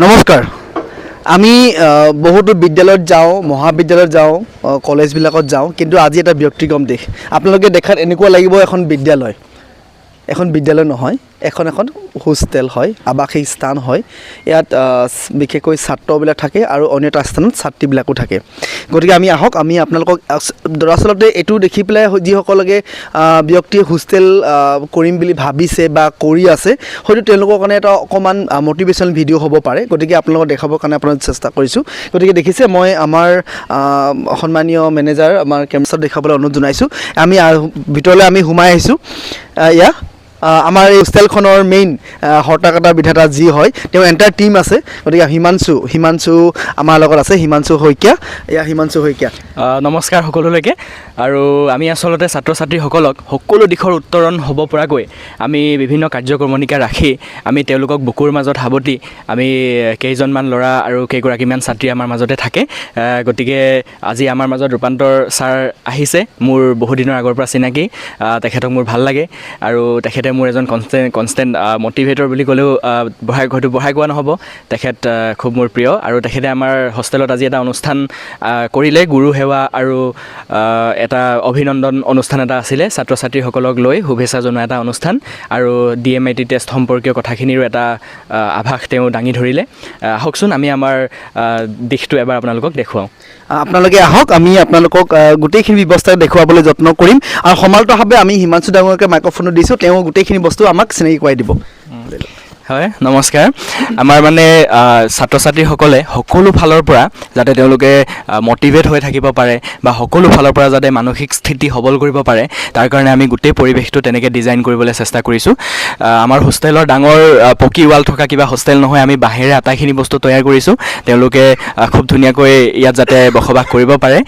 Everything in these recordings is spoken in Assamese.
নমস্কাৰ আমি বহুতো বিদ্যালয়ত যাওঁ মহাবিদ্যালয়ত যাওঁ কলেজবিলাকত যাওঁ কিন্তু আজি এটা ব্যক্তিক্ৰম দেশ আপোনালোকে দেখাত এনেকুৱা লাগিব এখন বিদ্যালয় নহয় এখন হোষ্টেল হয় আৱাসিক স্থান হয় ইয়াত বিশেষকৈ ছাত্ৰবিলাক থাকে আৰু অন্য এটা স্থানত ছাত্ৰীবিলাকো থাকে গতিকে আমি আহক আমি আপোনালোকক দৰাচলতে এইটো দেখি পেলাই যিসকলকে ব্যক্তিয়ে হোষ্টেল কৰিম বুলি ভাবিছে বা কৰি আছে হয়তো তেওঁলোকৰ কাৰণে এটা অকণমান মটিভেশ্যনেল ভিডিঅ' হ'ব পাৰে গতিকে আপোনালোকক দেখাবৰ কাৰণে আপোনালোক চেষ্টা কৰিছোঁ গতিকে দেখিছে মই আমাৰ সন্মানীয় মেনেজাৰ আমাৰ কেম্পাছত দেখাবলৈ অনুৰোধ জনাইছোঁ আমি ভিতৰলৈ আমি সোমাই আহিছোঁ আমাৰ এই হোষ্টেলখনৰ মেইন হৰ্তাকৰ্তা বিধাতা যি হয় তেওঁ এণ্টাৰ টীম আছে গতিকে হিমাংশু আমাৰ লগত আছে হিমাংশু শইকীয়া নমস্কাৰ সকলোলৈকে আৰু আমি আচলতে ছাত্ৰ ছাত্ৰীসকলক সকলো দিশৰ উত্তৰণ হ'ব পৰাকৈ আমি বিভিন্ন কাৰ্যক্ৰমণিকা ৰাখি আমি তেওঁলোকক বুকুৰ মাজত সাৱটি আমি কেইজনমান ল'ৰা আৰু কেইগৰাকীমান ছাত্ৰী আমাৰ মাজতে থাকে গতিকে আজি আমাৰ মাজত ৰূপান্তৰ ছাৰ আহিছে মোৰ বহুদিনৰ আগৰ পৰা চিনাকি তেখেতক মোৰ ভাল লাগে আৰু তেখেতে মোৰ এজন কনষ্টেণ্ট মটিভেটৰ বুলি ক'লেও বঢ়াই কোৱা নহ'ব তেখেত খুব মোৰ প্ৰিয় আৰু তেখেতে আমাৰ হোষ্টেলত আজি এটা অনুষ্ঠান কৰিলে গুৰু সেৱা আৰু এটা অভিনন্দন অনুষ্ঠান এটা আছিলে ছাত্ৰ ছাত্ৰীসকলক লৈ শুভেচ্ছা জনোৱা এটা অনুষ্ঠান আৰু DMIT টেষ্ট সম্পৰ্কীয় কথাখিনিৰো এটা আভাস তেওঁ দাঙি ধৰিলে আহকচোন আমি আমাৰ দিশটো এবাৰ আপোনালোকক দেখুৱাওঁ আপোনালোকে আহক আমি আপোনালোকক গোটেইখিনি ব্যৱস্থা দেখুৱাবলৈ যত্ন কৰিম আৰু সমান্তৰালভাৱে আমি হিমাংশু ডাঙৰকে মাইক্ৰফোনটো দিছোঁ তেওঁ গোটেইখিনি বস্তু আমাক চিনাকি কৰাই দিব হয় নমস্কাৰ আমাৰ মানে ছাত্ৰ ছাত্ৰীসকলে সকলো ফালৰ পৰা যাতে তেওঁলোকে মটিভেট হৈ থাকিব পাৰে বা সকলো ফালৰ পৰা যাতে মানসিক স্থিতি সবল কৰিব পাৰে তাৰ কাৰণে আমি গোটেই পৰিৱেশটো তেনেকৈ ডিজাইন কৰিবলৈ চেষ্টা কৰিছোঁ আমাৰ হোষ্টেলৰ ডাঙৰ পকী ৱাল থকা কিবা হোষ্টেল নহয় আমি বাহিৰে আটাইখিনি বস্তু তৈয়াৰ কৰিছোঁ তেওঁলোকে খুব ধুনীয়াকৈ ইয়াত যাতে বসবাস কৰিব পাৰে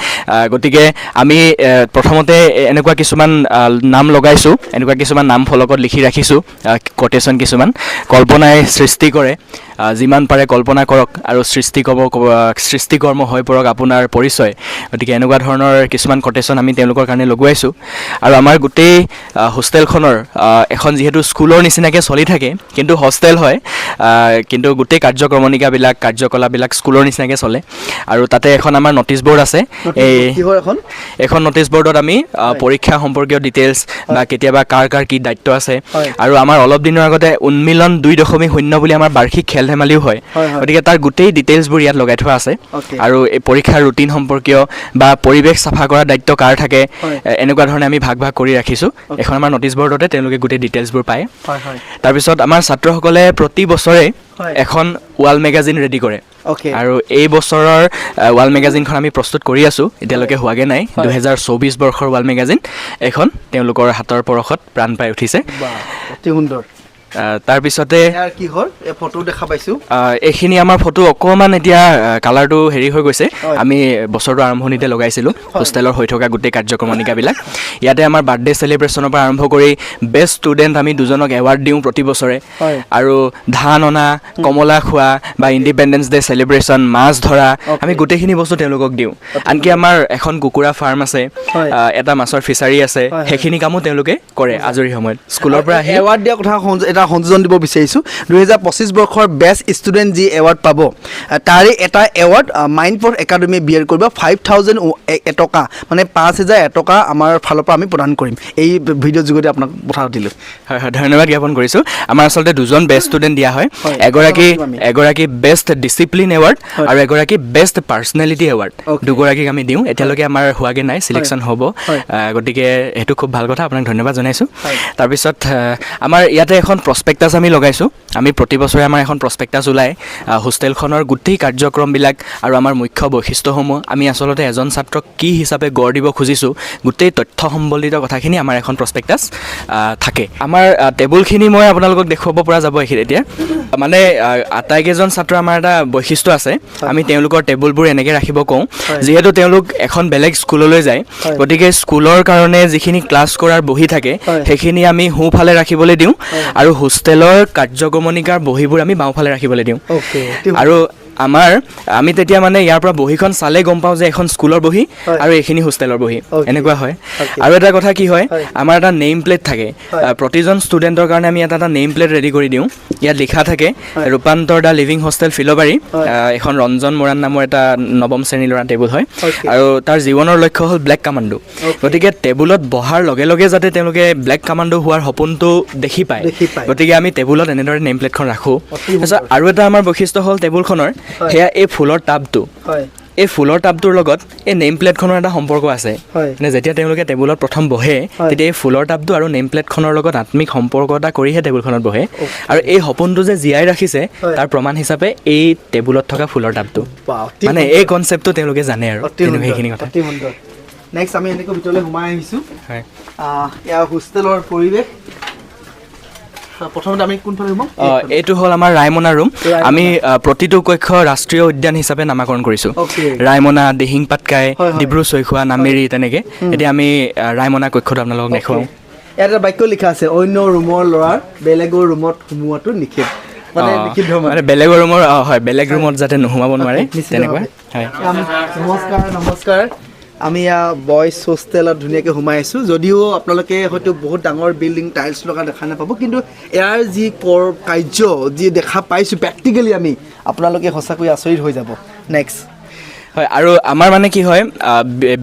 গতিকে আমি প্ৰথমতে এনেকুৱা কিছুমান নাম লগাইছোঁ এনেকুৱা কিছুমান নাম ফলকত লিখি ৰাখিছোঁ কোটেশ্যন কিছুমান কল্পনাই সৃষ্টি কৰে যিমান পাৰে কল্পনা কৰক আৰু সৃষ্টিকৰ্ম হৈ পৰক আপোনাৰ পৰিচয় গতিকে এনেকুৱা ধৰণৰ কিছুমান কোটেশ্যন আমি তেওঁলোকৰ কাৰণে লগোৱাইছোঁ আৰু আমাৰ গোটেই হোষ্টেলখনৰ এখন যিহেতু স্কুলৰ নিচিনাকৈ চলি থাকে কিন্তু হোষ্টেল হয় কিন্তু গোটেই কাৰ্যকলাপবিলাক স্কুলৰ নিচিনাকৈ চলে আৰু তাতে এখন আমাৰ ন'টিছ ব'ৰ্ড আছে এখন ন'টিছ ব'ৰ্ডত আমি পৰীক্ষা সম্পৰ্কীয় ডিটেইলছ বা কেতিয়াবা কাৰ কি দায়িত্ব আছে আৰু আমাৰ অলপ দিনৰ আগতে উন্মিলন 2.0 বুলি আমাৰ বাৰ্ষিক খেল ধেমালিও হয় গতিকে তাৰ গোটেই ডিটেইলছবোৰ ইয়াত লগাই থোৱা আছে আৰু এই পৰীক্ষাৰ ৰুটিন সম্পৰ্কীয় বা পৰিৱেশ চাফা কৰাৰ দায়িত্ব কাৰ থাকে এনেকুৱা ধৰণে আমি ভাগ কৰি ৰাখিছোঁ এখন আমাৰ ন'টিছ ব'ৰ্ডতে তেওঁলোকে গোটেই ডিটেইলছবোৰ পায় তাৰপিছত আমাৰ ছাত্ৰসকলে প্ৰতি বছৰে এখন ৱাল মেগাজিন ৰেডি কৰে আৰু এই বছৰৰ ৱাল মেগাজিনখন আমি প্ৰস্তুত কৰি আছোঁ এতিয়ালৈকে হোৱাগৈ নাই 2024 বৰ্ষৰ ৱাল মেগাজিন এখন তেওঁলোকৰ হাতৰ পৰশত প্ৰাণ পাই উঠিছে অতি সুন্দৰ তাৰপিছতে কি হ'ল এই ফটো দেখা পাইছোঁ এইখিনি আমাৰ ফটো অকণমান এতিয়া কালাৰটো হেৰি হৈ গৈছে আমি বছৰটো আৰম্ভণিতে লগাইছিলোঁ হোষ্টেলৰ হৈ থকা গোটেই কাৰ্যক্ৰমণিকাবিলাক ইয়াতে আমাৰ বাৰ্থডে চেলিব্ৰেশ্যনৰ পৰা আৰম্ভ কৰি বেষ্ট ষ্টুডেণ্ট আমি দুজনক এৱাৰ্ড দিওঁ প্ৰতি বছৰে আৰু ধান অনা কমলা খোৱা বা ইণ্ডিপেণ্ডেন্স ডে চেলিব্ৰেশ্যন মাছ ধৰা আমি গোটেইখিনি বস্তু তেওঁলোকক দিওঁ আনকি আমাৰ এখন কুকুৰা ফাৰ্ম আছে এটা মাছৰ ফিচাৰী আছে সেইখিনি কামো তেওঁলোকে কৰে আজৰি সময়ত স্কুলৰ পৰা আহি এৱাৰ্ড দিয়া কথা সংযোজন দিব বিচাৰিছোঁ 2025 বৰ্ষৰ বেষ্ট ষ্টুডেণ্ট যি এৱাৰ্ড পাব তাৰে এটা এৱাৰ্ড মাইণ্ডফৰ্ড একাডেমীয়ে বিয়াৰ কৰিব 5,000 টকা মানে 5,000 টকা আমাৰ ফালৰ পৰা আমি প্ৰদান কৰিম এই ভিডিঅ'ৰ যোগেদি আপোনাক কথা দিলোঁ হয় ধন্যবাদ জ্ঞাপন কৰিছোঁ আমাৰ আচলতে দুজন বেষ্ট ষ্টুডেণ্ট দিয়া হয় এগৰাকী বেষ্ট ডিচিপ্লিন এৱাৰ্ড আৰু এগৰাকী বেষ্ট পাৰ্চনেলিটি এৱাৰ্ড দুগৰাকীক আমি দিওঁ এতিয়ালৈকে আমাৰ হোৱাগৈ নাই চিলেকশ্যন হ'ব গতিকে সেইটো খুব ভাল কথা আপোনাক ধন্যবাদ জনাইছোঁ তাৰপিছত আমাৰ ইয়াতে এখন প্ৰস্পেক্টাছ আমি লগাইছোঁ আমি প্ৰতি বছৰে আমাৰ এখন প্ৰস্পেক্টাছ ওলায় হোষ্টেলখনৰ গোটেই কাৰ্যক্ৰমবিলাক আৰু আমাৰ মুখ্য বৈশিষ্ট্যসমূহ আমি আচলতে এজন ছাত্ৰক কি হিচাপে গঢ় দিব খুজিছোঁ গোটেই তথ্য সম্বলিত কথাখিনি আমাৰ এখন প্ৰস্পেক্টাছ থাকে আমাৰ টেবুলখিনি মই আপোনালোকক দেখুৱাব পৰা যাব এইখিনি এতিয়া মানে আটাইকেইজন ছাত্ৰ আমাৰ এটা বৈশিষ্ট্য আছে আমি তেওঁলোকৰ টেবুলবোৰ এনেকৈ ৰাখিব কওঁ যিহেতু তেওঁলোক এখন বেলেগ স্কুললৈ যায় গতিকে স্কুলৰ কাৰণে যিখিনি ক্লাছ কৰাৰ বহি থাকে সেইখিনি আমি সোঁফালে ৰাখিবলৈ দিওঁ আৰু হোষ্টেলৰ কাৰ্যক্ৰমণিকাৰ বহীবোৰ আমি বাওঁফালে ৰাখিবলৈ দিওঁ আৰু আমি তেতিয়া মানে ইয়াৰ পৰা বহীখন চালে গম পাওঁ যে এখন স্কুলৰ বহী হয়। আৰু এইখিনি হোষ্টেলৰ বহী Okay. এনেকুৱা হয় Okay. আৰু এটা কথা কি হয় হয়। আমাৰ এটা নেইম প্লেট থাকে হয়। প্ৰতিজন ষ্টুডেণ্টৰ কাৰণে আমি এটা নেইম প্লেট ৰেডি কৰি দিওঁ ইয়াত লিখা থাকে হয়। ৰূপান্তৰ দা লিভিং হোষ্টেল ফিল'বাৰী হয়। এখন ৰঞ্জন মৰাণ নামৰ এটা নৱম শ্ৰেণীৰ ল'ৰা টেবুল হয় Okay. আৰু তাৰ জীৱনৰ লক্ষ্য হ'ল ব্লেক কামাণ্ডো Okay. গতিকে টেবুলত বহাৰ লগে লগে যাতে তেওঁলোকে ব্লেক কামাণ্ডো হোৱাৰ সপোনটো দেখি পায় গতিকে আমি টেবুলত এনেদৰে নেইম প্লেটখন ৰাখোঁ অতি তাৰপিছত সুন্দৰ। আৰু এটা আমাৰ বৈশিষ্ট্য হ'ল টেবুলখনৰ হয়। সেয়া এই ফুলৰ টাবটো হয় এই ফুলৰ টাবটোৰ লগত এই নেইম প্লেটখনৰ এটা সম্পৰ্ক আছে হয় মানে যেতিয়া তেওঁলোকে টেবুলত প্ৰথম বহে হয়। তেতিয়া এই ফুলৰ টাবটো আৰু নেইম প্লেটখনৰ লগত আত্মিক সম্পৰ্ক এটা কৰিহে টেবুলখনত বহে আৰু এই সপোনটো যে জীয়াই ৰাখিছে হয়। তাৰ প্ৰমাণ হিচাপে এই টেবুলত থকা ফুলৰ টাবটো বাহ, অতি মানে সুন্দৰ। এই কনচেপ্টটো তেওঁলোকে জানে আৰু অতি সুন্দৰ, সেইখিনি কথা অতি সুন্দৰ। নেক্সট আমি এনেকৈ ভিতৰলৈ সোমাই আহিছোঁ হয় ইয়াৰ হোষ্টেলৰ পৰিৱেশ প্ৰথমতে আমি কোনফালে সোমাম এইটো হ'ল আমাৰ ৰায়মনা ৰুম ৰায়মনা। আমি প্ৰতিটো কক্ষ ৰাষ্ট্ৰীয় উদ্যান হিচাপে নামাকৰণ কৰিছোঁ Okay. ৰায়মনা দিহিং পাটকাই হয়, হয়। ডিব্ৰু চৈখোৱা নামেৰি তেনেকৈ এতিয়া আমি ৰায়মনা কক্ষটো আপোনালোকক দেখুৱাওঁ ইয়াত এটা বাক্য লিখা আছে অন্য ৰুমৰ ল'ৰাৰ বেলেগৰ ৰুমত সোমোৱাটো নিষেধ মানে নিষিদ্ধ মানে বেলেগৰ ৰুমৰ হয় বেলেগ ৰুমত যাতে নোসোমাব নোৱাৰে নিশ্চিতভাৱে। তেনেকুৱা হয় নমস্কাৰ নমস্কাৰ আমি বইজ হোষ্টেলত ধুনীয়াকৈ সোমাই আছোঁ যদিও আপোনালোকে হয়তো বহুত ডাঙৰ বিল্ডিং টাইলছ লগা দেখা নাপাব কিন্তু ইয়াৰ যি কাৰ্য যি দেখা পাইছোঁ প্ৰেক্টিকেলি আমি আপোনালোকে সঁচাকৈ আচৰিত হৈ যাব নেক্সট হয় আৰু আমাৰ মানে কি হয়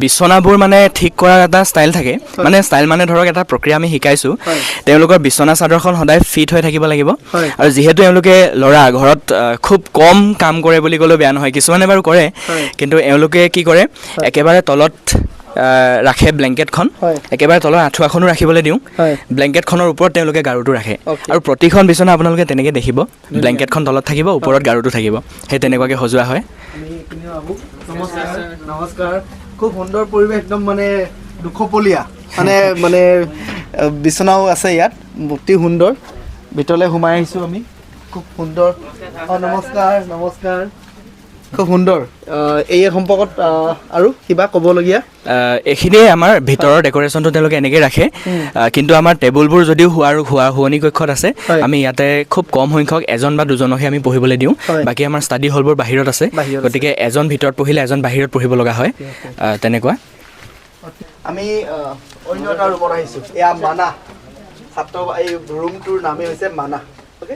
বিচনাবোৰ মানে ঠিক কৰাৰ এটা ষ্টাইল থাকে মানে ষ্টাইল মানে ধৰক এটা প্ৰক্ৰিয়া আমি শিকাইছোঁ হয়। তেওঁলোকৰ বিচনা চাদৰখন সদায় ফিট হৈ থাকিব লাগিব হয়। আৰু যিহেতু এওঁলোকে ল'ৰা ঘৰত খুব কম কাম কৰে বুলি ক'লেও বেয়া নহয় কিছুমানে বাৰু কৰে হয়। কিন্তু এওঁলোকে কি কৰে একেবাৰে তলত ৰাখে ব্লেংকেটখন হয়। একেবাৰে তলত আঁঠুৱাখনো ৰাখিবলৈ দিওঁ হয়। ব্লেংকেটখনৰ ওপৰত তেওঁলোকে গাৰুটো ৰাখে Okay. আৰু প্ৰতিখন বিচনা আপোনালোকে তেনেকৈ দেখিব ব্লেংকেটখন তলত থাকিব ওপৰত গাৰুটো থাকিব সেই তেনেকুৱাকৈ সজোৱা হয় আমি এইপিনেও আহোঁ নমস্কাৰ নমস্কাৰ খুব সুন্দৰ পৰিৱেশ একদম মানে দুখপলীয়া মানে বিচনাও আছে ইয়াত অতি সুন্দৰ ভিতৰলৈ সোমাই আহিছোঁ আমি খুব সুন্দৰ নমস্কাৰ নমস্কাৰ খুব সুন্দৰ এই সম্পৰ্কত আৰু কিবা ক'বলগীয়া এইখিনিয়ে আমাৰ ভিতৰৰ ডেক'ৰেশ্যনটো তেওঁলোকে এনেকৈ ৰাখে কিন্তু আমাৰ টেবুলবোৰ যদিও শোৱনি কক্ষত আছে হয়। আমি ইয়াতে খুব কম সংখ্যক এজন বা দুজনকহে আমি পঢ়িবলৈ দিওঁ হয়। বাকী আমাৰ ষ্টাডি হলবোৰ বাহিৰত আছে বাহিৰত আছে। গতিকে এজন ভিতৰত পঢ়িলে এজন বাহিৰত পঢ়িব লগা হয় তেনেকুৱা আমি অন্য এটা ৰুমত আহিছোঁ এয়া মানা ছাত্ৰ এই ৰুমটোৰ নামেই হৈছে মানা অ'কে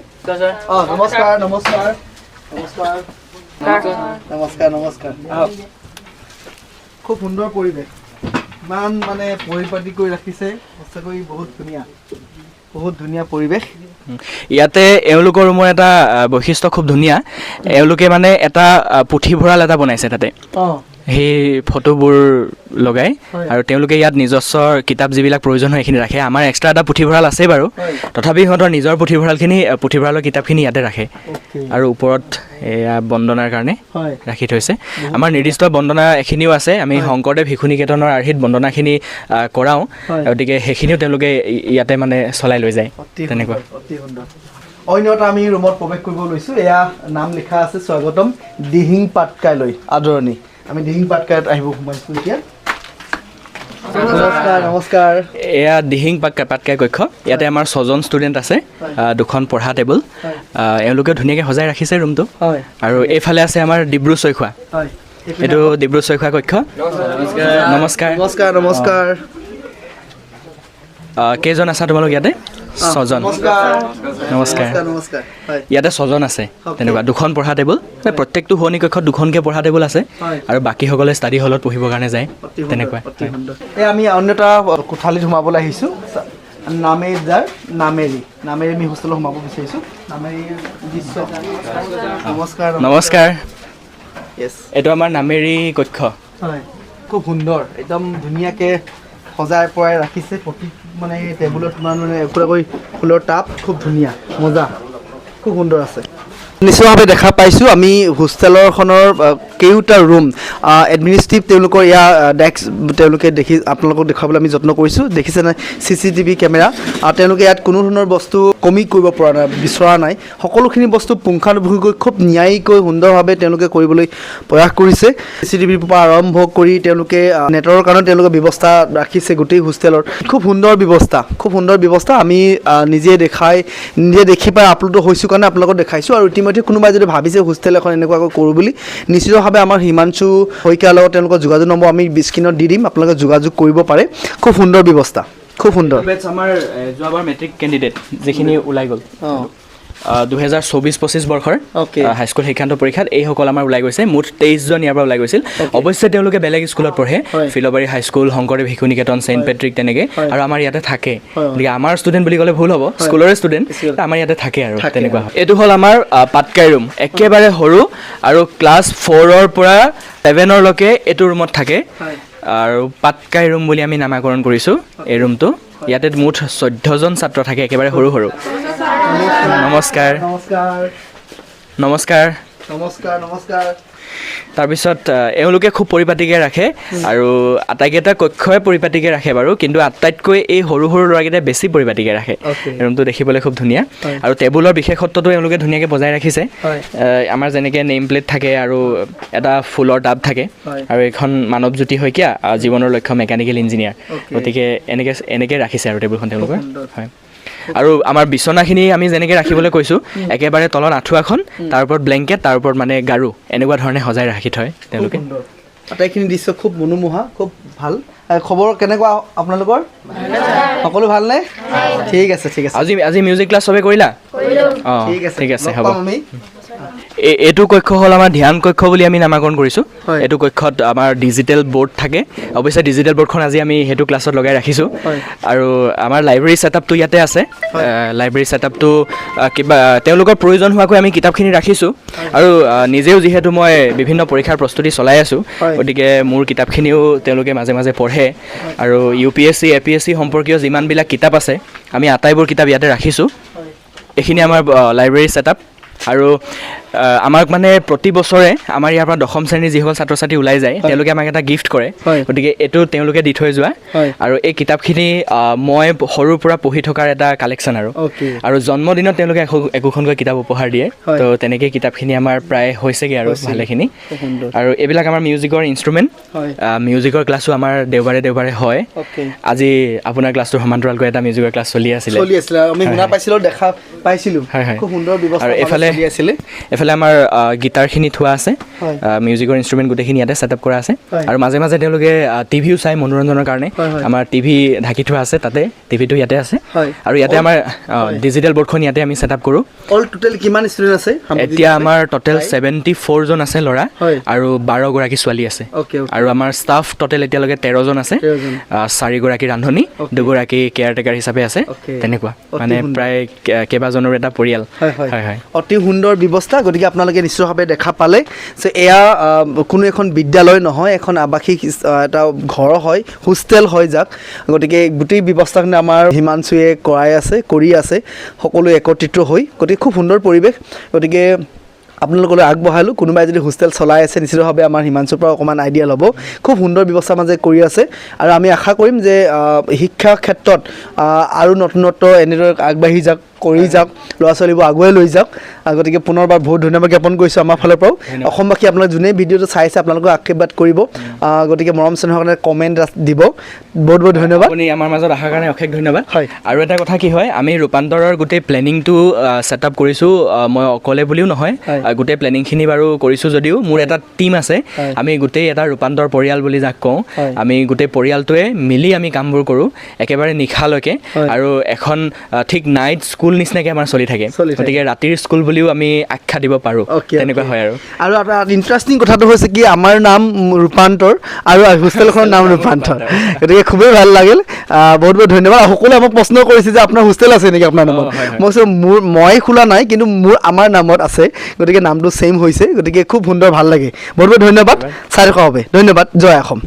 নমস্কাৰ নমস্কাৰ নমস্কাৰ নমস্কাৰ নমস্কাৰ খুব সুন্দৰ পৰিৱেশ ইমান মানে পৰিপাটি কৰি ৰাখিছে সঁচাকৈ বহুত ধুনীয়া পৰিৱেশ ইয়াতে এওঁলোকৰ ৰুমৰ এটা বৈশিষ্ট্য খুব ধুনীয়া এওঁলোকে মানে এটা পুথিভঁৰাল এটা বনাইছে তাতে অঁ সেই ফটোবোৰ লগাই হয়। আৰু তেওঁলোকে ইয়াত নিজস্ব কিতাপ যিবিলাক প্ৰয়োজন হয় সেইখিনি ৰাখে আমাৰ এক্সট্ৰা এটা পুথিভঁৰাল আছেই বাৰু হয়। তথাপি সিহঁতৰ নিজৰ পুথিভঁৰালৰ কিতাপখিনি ইয়াতে ৰাখে অ'কে আৰু ওপৰত এয়া বন্দনাৰ কাৰণে হয় ৰাখি থৈছে আমাৰ নিৰ্দিষ্ট বন্দনা এখিনিও আছে আমি শংকৰদেৱ শিশু নিকেতনৰ আৰ্হিত বন্দনাখিনি কৰাওঁ হয়। গতিকে সেইখিনিও তেওঁলোকে ইয়াতে মানে চলাই লৈ যায় অতি তেনেকুৱা সুন্দৰ, অতি সুন্দৰ অন্য এটা আমি ৰুমত প্ৰৱেশ কৰিব লৈছোঁ এয়া নাম লিখা আছে স্বাগতম দিহিং পাটকাইলৈ আদৰণি আমি দিহিং পাটকাইত আহিব সোমাইছোঁ এতিয়া নমস্কাৰ নমস্কাৰ এয়া দিহিং পাটকাই কক্ষ ইয়াতে আমাৰ 6জন ষ্টুডেণ্ট আছে দুখন পঢ়া টেবুল এওঁলোকে ধুনীয়াকৈ সজাই ৰাখিছে ৰুমটো হয় আৰু এইফালে আছে আমাৰ ডিব্ৰু চৈখোৱা হয় এইটো ডিব্ৰু চৈখোৱা কক্ষ নমস্কাৰ নমস্কাৰ নমস্কাৰ কেইজন আছা তোমালোক ইয়াতে 6জন নমস্কাৰ নমস্কাৰ নমস্কাৰ হয় ইয়াতে 6জন আছে Okay. তেনেকুৱা দুখন পঢ়া টেবুল প্ৰত্যেকটো শুৱনি কক্ষত দুখনকৈ পঢ়া টেবুল আছে হয়। আৰু বাকীসকলে ষ্টাডি হলত পঢ়িবৰ কাৰণে যায় অতি সুন্দৰ, তেনেকুৱা অতি সুন্দৰ এই আমি অন্য এটা কোঠালিত সোমাবলৈ আহিছোঁ নামেৰি আমি হোষ্টেলত সোমাব বিচাৰিছোঁ নামেৰিৰ দৃশ্য নমস্কাৰ নমস্কাৰ য়েছ এইটো আমাৰ নামেৰি কক্ষ হয় খুব সুন্দৰ একদম ধুনীয়াকৈ সজাই পৰাই ৰাখিছে প্ৰতি মানে টেবুলত মানে একুৰাকৈ ফুলৰ টাব খুব ধুনীয়া মজা খুব সুন্দৰ আছে নিশ্চয়ভাৱে দেখা পাইছোঁ আমি হোষ্টেলৰখনৰ কেইটা ৰুম এডমিনিষ্ট্ৰেটিভ তেওঁলোকৰ ইয়াৰ ডেস্ক তেওঁলোকে আপোনালোকক দেখুৱাবলৈ আমি যত্ন কৰিছোঁ দেখিছেনে CCTV কেমেৰা তেওঁলোকে ইয়াত কোনো ধৰণৰ বস্তু কমি কৰিব পৰা নাই বিচৰা নাই সকলোখিনি বস্তু পুংখানুপুংখকৈ খুব ন্যায়িকৈ সুন্দৰভাৱে তেওঁলোকে কৰিবলৈ প্ৰয়াস কৰিছে CCTVৰ পৰা আৰম্ভ কৰি তেওঁলোকে নেটৰ কাৰণে তেওঁলোকে ব্যৱস্থা ৰাখিছে গোটেই হোষ্টেলৰ খুব সুন্দৰ ব্যৱস্থা আমি নিজে দেখি পাই আপলোড হৈছোঁ কাৰণে আপোনালোকক দেখাইছোঁ আৰু ইতিমধ্যে ইতিমধ্যে কোনোবাই যদি ভাবিছে হোষ্টেল এখন এনেকুৱাকৈ কৰোঁ বুলি নিশ্চিতভাৱে আমাৰ হিমাংশু শইকীয়াৰ লগত তেওঁলোকৰ যোগাযোগ নম্বৰ আমি স্ক্ৰীণত দি দিম, আপোনালোকে যোগাযোগ কৰিব পাৰে। খুব সুন্দৰ ব্যৱস্থা, খুব সুন্দৰ। আমাৰ যোৱাবাৰ মেট্ৰিক কেণ্ডিডেট যিখিনি ওলাই গ'ল 2024-25 বৰ্ষৰ হাইস্কুল শিক্ষান্ত পৰীক্ষাত এইসকল আমাৰ ওলাই গৈছে। মুঠ 23 জন ইয়াৰ পৰা ওলাই গৈছিল। অৱশ্যে তেওঁলোকে বেলেগ স্কুলত পঢ়ে, ফিলবাৰী হাইস্কুল, শংকৰদেৱ শিশু নিকেতন, ছেইণ্ট পেট্ৰিক তেনেকৈ, আৰু আমাৰ ইয়াতে থাকে। গতিকে আমাৰ ষ্টুডেণ্ট বুলি ক'লে ভুল হ'ব, স্কুলৰে ষ্টুডেণ্ট আমাৰ ইয়াতে থাকে আৰু তেনেকুৱা হয়। এইটো হ'ল আমাৰ পাটকাই ৰুম, একেবাৰে সৰু, আৰু ক্লাছ 4ৰ পৰা 7লৈকে এইটো ৰুমত থাকে, আৰু পাটকাই ৰুম বুলি আমি নামাকৰণ কৰিছোঁ এই ৰুমটো। ইয়াতে মুঠ 14 জন ছাত্ৰ থাকে, একেবাৰে সৰু সৰু। নমস্কাৰ নমস্কাৰ নমস্কাৰ নমস্কাৰ নমস্কাৰ। তাৰপিছত এওঁলোকে খুব পৰিপাটিকৈ ৰাখে, আৰু আটাইকেইটা কক্ষই পৰিপাটিকৈ ৰাখে বাৰু, কিন্তু আটাইতকৈ এই সৰু সৰু ল'ৰাকেইটাই বেছি পৰিপাটিকৈ ৰাখে। ৰুমটো দেখিবলৈ খুব ধুনীয়া, আৰু টেবুলৰ বিশেষত্বটো এওঁলোকে ধুনীয়াকৈ বজাই ৰাখিছে। আমাৰ যেনেকৈ নেম প্লেট থাকে আৰু এটা ফুলৰ টাব থাকে, আৰু এইখন মানৱজ্যোতি শইকীয়া জীৱনৰ লক্ষ্য মেকানিকেল ইঞ্জিনিয়াৰ, গতিকে এনেকৈ ৰাখিছে আৰু টেবুলখন তেওঁলোকৰ। হয়, আৰু আমাৰ বিচনাখিনি আমি যেনেকৈ ৰাখিবলৈ কৈছোঁ, একেবাৰে তলত আঁঠুৱাখন, তাৰ ওপৰত ব্লেংকেট, তাৰ ওপৰত মানে গাৰু, এনেকুৱা ধৰণে সজাই ৰাখি থয় তেওঁলোকে। আটাইখিনি দৃশ্য খুব মনোমোহা, খুব ভাল। খবৰ কেনেকুৱা আপোনালোকৰ? সকলো ভালনে? ঠিক আছে ঠিক আছে। আজি মিউজিক ক্লাছ চবে কৰিলা? অঁ ঠিক আছে, হ'ব। এইটো কক্ষ হ'ল আমাৰ ধ্যান কক্ষ বুলি আমি নামাকৰণ কৰিছোঁ। এইটো কক্ষত আমাৰ ডিজিটেল বৰ্ড থাকে। অৱশ্যে ডিজিটেল বৰ্ডখন আজি আমি সেইটো ক্লাছত লগাই ৰাখিছোঁ। আৰু আমাৰ লাইব্ৰেৰী ছেটআপটো ইয়াতে আছে। লাইব্ৰেৰী ছেটআপটো কিবা তেওঁলোকৰ প্ৰয়োজন হোৱাকৈ আমি কিতাপখিনি ৰাখিছোঁ, আৰু নিজেও যিহেতু মই বিভিন্ন পৰীক্ষাৰ প্ৰস্তুতি চলাই আছোঁ, গতিকে মোৰ কিতাপখিনিও তেওঁলোকে মাজে মাজে পঢ়ে, আৰু UPSC APSC সম্পৰ্কীয় যিমানবিলাক কিতাপ আছে আমি আটাইবোৰ কিতাপ ইয়াতে ৰাখিছোঁ। এইখিনি আমাৰ লাইব্ৰেৰী ছেটআপ। আৰু আমাক মানে প্ৰতি বছৰে আমাৰ ইয়াৰ পৰা 10ম শ্ৰেণীৰ যিসকল ছাত্ৰ ছাত্ৰী ওলাই যায়, তেওঁলোকে আমাক এটা গিফ্ট কৰে, গতিকে এইটো তেওঁলোকে দি থৈ যোৱা। আৰু এই কিতাপখিনি মই সৰুৰ পৰা পঢ়ি থকাৰ এটা কালেকশ্যন, আৰু জন্মদিনত তেওঁলোকে একোখনকৈ কিতাপ উপহাৰ দিয়ে, তো তেনেকৈ কিতাপখিনি আমাৰ প্ৰায় হৈছেগৈ আৰু ভালেখিনি। আৰু এইবিলাক আমাৰ মিউজিকৰ ইনষ্ট্ৰুমেণ্ট, মিউজিকৰ ক্লাছো আমাৰ দেওবাৰে দেওবাৰে হয়। আজি আপোনাৰ ক্লাছটোৰ সমান্তৰালকৈ এটা মিউজিকৰ ক্লাছ চলি আছিলে, আমি শুনা পাইছিলোঁ, দেখা পাইছিলোঁ। খুব সুন্দৰ ব্যৱস্থা। আৰু এইফালে আমাৰ গীটাৰখিনি থোৱা আছে, মিউজিকৰ ইনষ্ট্ৰুমেণ্ট গোটেইখিনি ইয়াতে ছেটআপ কৰা আছে, আৰু মাজে মাজে তেওঁলোকে টিভিও চাই মনোৰঞ্জনৰ কাৰণে। আমাৰ টিভি ঢাকি থোৱা আছে, তাতে টিভিটো ইয়াতে আছে, আৰু ইয়াতে আমাৰ ডিজিটেল বৰ্ডখন ইয়াতে আমি ছেটআপ কৰোঁ। অল টোটেল কিমান ষ্টুডেণ্ট আছে? এতিয়া আমাৰ টোটেল 74 জন আছে ল'ৰা, আৰু 12 গৰাকী ছোৱালী আছে। আৰু আমাৰ ষ্টাফ টোটেল এতিয়ালৈকে 13 জন আছে, 4 গৰাকী ৰান্ধনী, 2 গৰাকী কেয়াৰটেকাৰ হিচাপে আছে, তেনেকুৱা মানে প্ৰায় কেইবাজনৰো এটা পৰিয়াল। হয় হয়, অতি সুন্দৰ ব্যৱস্থা। গতিকে আপোনালোকে নিশ্চিতভাৱে দেখা পালে যে এয়া কোনো এখন বিদ্যালয় নহয়, এখন আৱাসিক এটা ঘৰ হয়, হোষ্টেল হয় যাক। গতিকে গোটেই ব্যৱস্থাখিনি আমাৰ হিমাংশুৱে কৰি আছে, সকলো একত্ৰিত হৈ। গতিকে খুব সুন্দৰ পৰিৱেশ। গতিকে আপোনালোকলৈ আগবঢ়ালোঁ। কোনোবাই যদি হোষ্টেল চলাই আছে, নিশ্চিতভাৱে আমাৰ হিমাংশুৰ পৰা অকণমান আইডিয়া ল'ব। খুব সুন্দৰ ব্যৱস্থা মাজে কৰি আছে, আৰু আমি আশা কৰিম যে শিক্ষাৰ ক্ষেত্ৰত আৰু নতুনত্ব এনেদৰে আগবাঢ়ি যাওক, কৰি যাওক, ল'ৰা ছোৱালীবোৰ আগুৱাই লৈ যাওক। গতিকে পুনৰবাৰ বহুত ধন্যবাদ জ্ঞাপন কৰিছোঁ আমাৰ ফালৰ পৰাও। অসমবাসী আপোনালোকে যোনে ভিডিঅ'টো চাইছে, আপোনালোকক আশীৰ্বাদ কৰিব। গতিকে মৰম চেনেহৰ কাৰণে কমেণ্ট দিব। বহুত বহুত ধন্যবাদ। আপুনি আমাৰ মাজত অহাৰ কাৰণে অশেষ ধন্যবাদ। হয়, আৰু এটা কথা কি হয়, আমি ৰূপান্তৰৰ গোটেই প্লেনিংটো ছেটআপ কৰিছোঁ, মই অকলে বুলিও নহয়, গোটেই প্লেনিংখিনি বাৰু কৰিছোঁ যদিও মোৰ এটা টীম আছে। আমি গোটেই এটা ৰূপান্তৰ পৰিয়াল বুলি যাক কওঁ, আমি গোটেই পৰিয়ালটোৱে মিলি আমি কামবোৰ কৰোঁ একেবাৰে নিশালৈকে, আৰু এখন ঠিক নাইট স্কুল নিচিনাকৈ আমাৰ চলি থাকে। গতিকে ৰাতিৰ স্কুল বুলিও আমি আখ্যা দিব পাৰোঁ, তেনেকুৱা হয়। আৰু এটা ইণ্টাৰেষ্টিং কথাটো হৈছে কি, আমাৰ নাম ৰূপান্তৰ আৰু হোষ্টেলখনৰ নাম ৰূপান্তৰ, গতিকে খুবেই ভাল লাগিল। বহুত বহুত ধন্যবাদ। সকলোৱে আমাক প্ৰশ্ন কৰিছে যে আপোনাৰ হোষ্টেল আছে নেকি আপোনাৰ নামত? মই কৈছোঁ মই খোলা নাই, কিন্তু আমাৰ নামত আছে, গতিকে নামটো ছেইম হৈছে। গতিকে খুব সুন্দৰ, ভাল লাগে। বহুত বহুত ধন্যবাদ। চাই থকা হবে। ধন্যবাদ। জয় অসম।